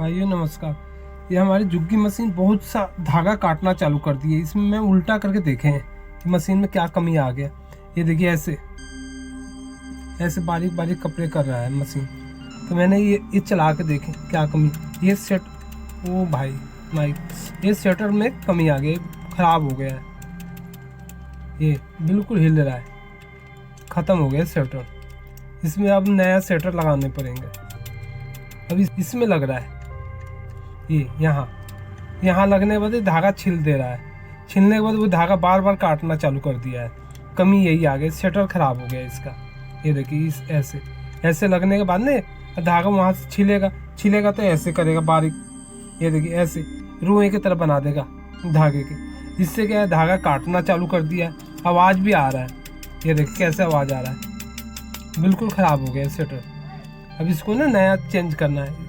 भाइयों नमस्कार। ये हमारी जुग्गी मशीन बहुत सा धागा काटना चालू कर दी है। इसमें मैं उल्टा करके देखे हैं कि मशीन में क्या कमी आ गया। ये देखिए ऐसे ऐसे बारीक बारीक कपड़े कर रहा है मशीन। तो मैंने ये चला के देखे क्या कमी। ये सेट ओ भाई ये सेटर में कमी आ गई, ख़राब हो गया है। ये बिल्कुल हिल रहा है, ख़त्म हो गया सेटर। इसमें अब नया सेटर लगाने पड़ेंगे। अब इसमें लग रहा है ये यहाँ लगने के बाद ये धागा छिल दे रहा है। छिलने के बाद वो धागा बार बार काटना चालू कर दिया है। कमी यही आ गई, सेटर खराब हो गया इसका। ये देखिए इस ऐसे लगने के बाद ना धागा वहाँ से छिलेगा तो ऐसे करेगा बारीक। ये देखिए ऐसे रुएं की तरह बना देगा धागे के। इससे क्या है, धागा काटना चालू कर दिया है। आवाज़ भी आ रहा है, ये देखिए कैसे आवाज़ आ रहा है। बिल्कुल ख़राब हो गया सेटर। अब इसको ना नया चेंज करना है।